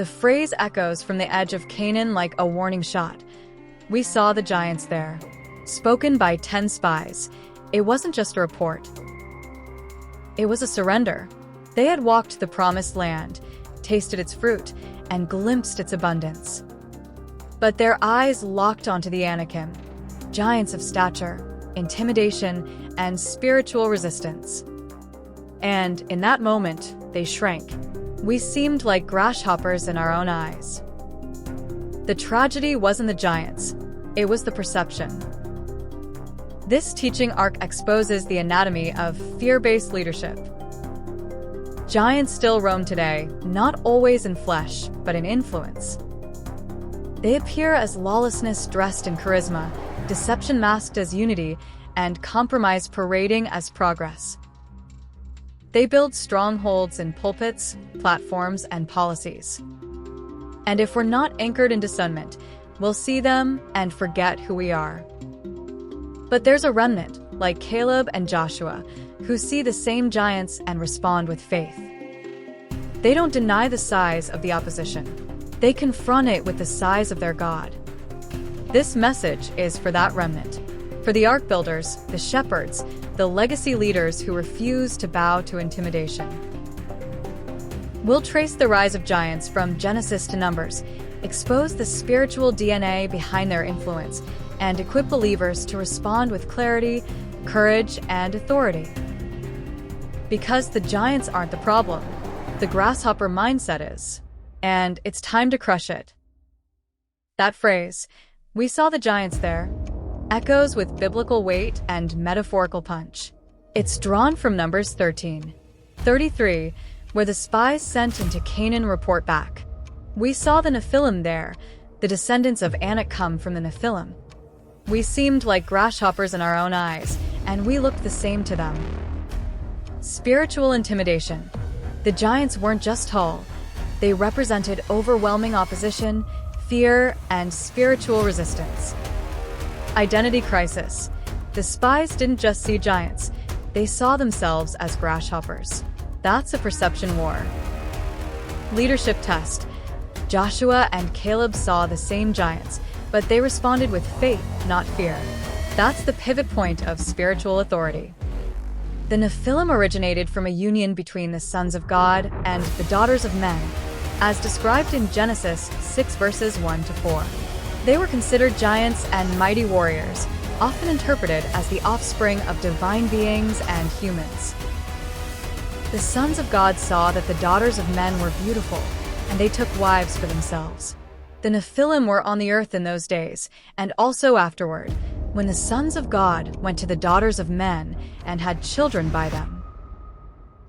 The phrase echoes from the edge of Canaan like a warning shot. We saw the giants there. Spoken by 10 spies. It wasn't just a report. It was a surrender. They had walked the promised land, tasted its fruit, and glimpsed its abundance. But their eyes locked onto the Anakim, giants of stature, intimidation, and spiritual resistance. And in that moment, they shrank. We seemed like grasshoppers in our own eyes. The tragedy wasn't the giants, it was the perception. This teaching arc exposes the anatomy of fear-based leadership. Giants still roam today, not always in flesh, but in influence. They appear as lawlessness dressed in charisma, deception masked as unity, and compromise parading as progress. They build strongholds in pulpits, platforms, and policies. And if we're not anchored in discernment, we'll see them and forget who we are. But there's a remnant, like Caleb and Joshua, who see the same giants and respond with faith. They don't deny the size of the opposition. They confront it with the size of their God. This message is for that remnant, for the ark builders, the shepherds, the legacy leaders who refuse to bow to intimidation. We'll trace the rise of giants from Genesis to Numbers, expose the spiritual DNA behind their influence, and equip believers to respond with clarity, courage, and authority. Because the giants aren't the problem, the grasshopper mindset is, and it's time to crush it. That phrase, "We saw the giants there," echoes with biblical weight and metaphorical punch. It's drawn from Numbers 13:33, where the spies sent into Canaan report back. "We saw the Nephilim there, the descendants of Anakim from the Nephilim. We seemed like grasshoppers in our own eyes, and we looked the same to them." Spiritual intimidation. The giants weren't just tall. They represented overwhelming opposition, fear, and spiritual resistance. Identity crisis. The spies didn't just see giants. They saw themselves as grasshoppers. That's a perception war. Leadership test. Joshua and Caleb saw the same giants, but they responded with faith, not fear. That's the pivot point of spiritual authority. The Nephilim originated from a union between the sons of God and the daughters of men, as described in Genesis 6 verses 1-4. They were considered giants and mighty warriors, often interpreted as the offspring of divine beings and humans. The sons of God saw that the daughters of men were beautiful, and they took wives for themselves. The Nephilim were on the earth in those days, and also afterward, when the sons of God went to the daughters of men and had children by them.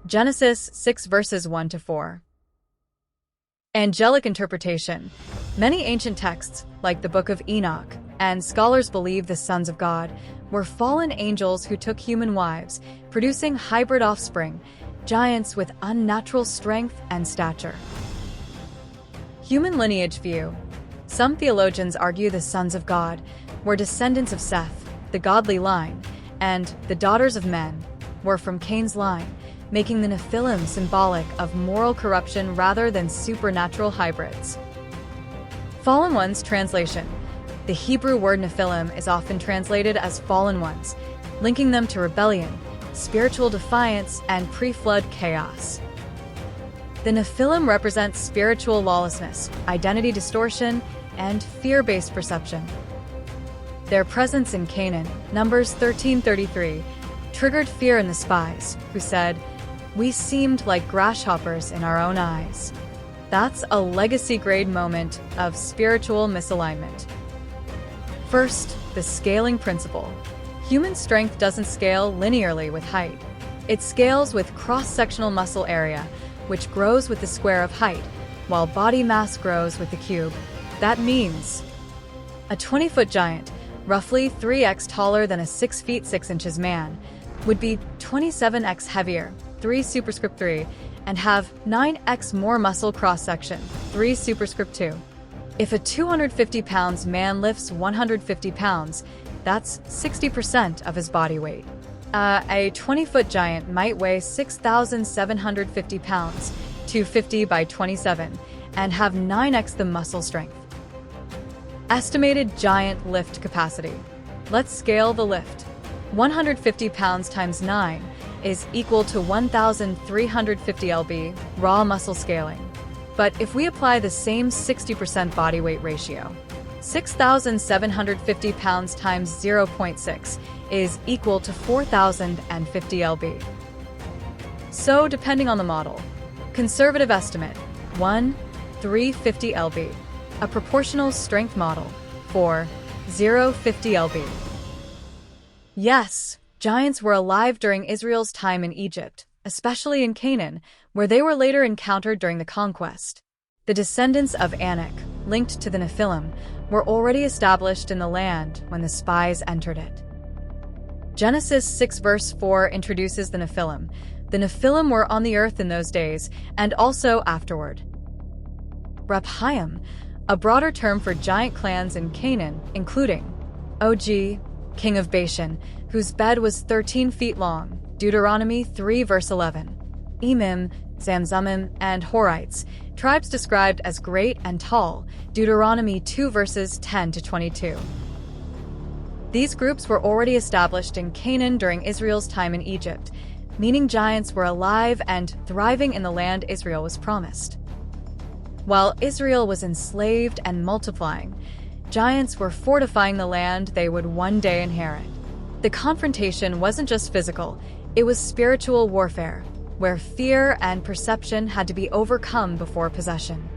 Genesis 6 verses 1-4. Angelic interpretation. Many ancient texts, like the Book of Enoch, and scholars believe the sons of God were fallen angels who took human wives, producing hybrid offspring, giants with unnatural strength and stature. Human lineage view. Some theologians argue the sons of God were descendants of Seth, the godly line, and the daughters of men were from Cain's line, making the Nephilim symbolic of moral corruption rather than supernatural hybrids. Fallen Ones translation. The Hebrew word Nephilim is often translated as fallen ones, linking them to rebellion, spiritual defiance, and pre-flood chaos. The Nephilim represents spiritual lawlessness, identity distortion, and fear-based perception. Their presence in Canaan, Numbers 13:33, triggered fear in the spies, who said, "We seemed like grasshoppers in our own eyes." That's a legacy-grade moment of spiritual misalignment. First, the scaling principle. Human strength doesn't scale linearly with height. It scales with cross-sectional muscle area, which grows with the square of height, while body mass grows with the cube. That means a 20-foot giant, roughly 3x taller than a 6 feet 6 inches man, would be 27x heavier, 3 superscript 3, and have 9x more muscle cross-section, 3 superscript 2. If a 250 pounds man lifts 150 pounds, that's 60% of his body weight. A 20-foot giant might weigh 6,750 pounds, 250 by 27, and have 9x the muscle strength. Estimated giant lift capacity. Let's scale the lift. 150 pounds times 9 is equal to 1,350 lb raw muscle scaling. But if we apply the same 60% body weight ratio, 6,750 pounds times 0.6 is equal to 4,050 lb. So, depending on the model, conservative estimate, 1,350 lb. A proportional strength model, 4,050 lb. Yes, giants were alive during Israel's time in Egypt, especially in Canaan, where they were later encountered during the conquest. The descendants of Anak, linked to the Nephilim, were already established in the land when the spies entered it. Genesis 6 verse 4 introduces the Nephilim. The Nephilim were on the earth in those days, and also afterward. Rephaim, a broader term for giant clans in Canaan, including Og, king of Bashan, whose bed was 13 feet long, Deuteronomy 3 verse 11. Emim, Zamzumim, and Horites, tribes described as great and tall, Deuteronomy 2 verses 10 to 22. These groups were already established in Canaan during Israel's time in Egypt, meaning giants were alive and thriving in the land Israel was promised. While Israel was enslaved and multiplying, giants were fortifying the land they would one day inherit. The confrontation wasn't just physical, it was spiritual warfare, where fear and perception had to be overcome before possession.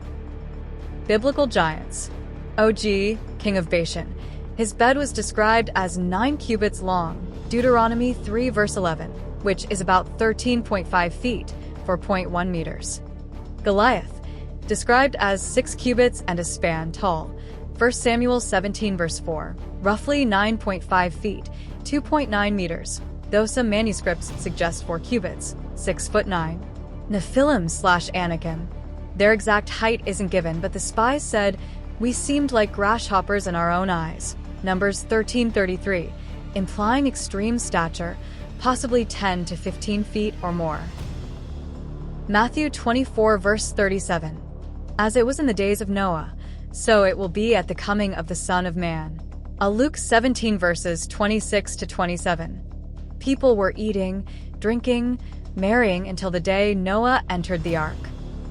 Biblical giants. Og, king of Bashan. His bed was described as 9 cubits long, Deuteronomy 3 verse 11, which is about 13.5 feet, 4.1 meters. Goliath, described as 6 cubits and a span tall, 1 Samuel 17 verse 4, roughly 9.5 feet, 2.9 meters, though some manuscripts suggest 4 cubits, 6'9". Nephilim / Anakim. Their exact height isn't given, but the spies said, "We seemed like grasshoppers in our own eyes." Numbers 13:33, implying extreme stature, possibly 10 to 15 feet or more. Matthew 24 verse 37. As it was in the days of Noah, so it will be at the coming of the Son of Man. Luke 17 verses 26 to 27. People were eating, drinking, marrying until the day Noah entered the ark.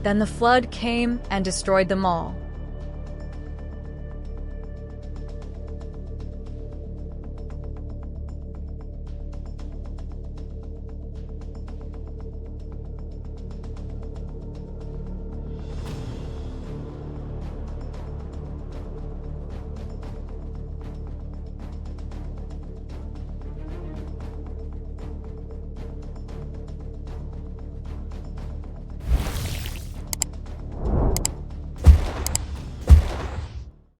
Then the flood came and destroyed them all.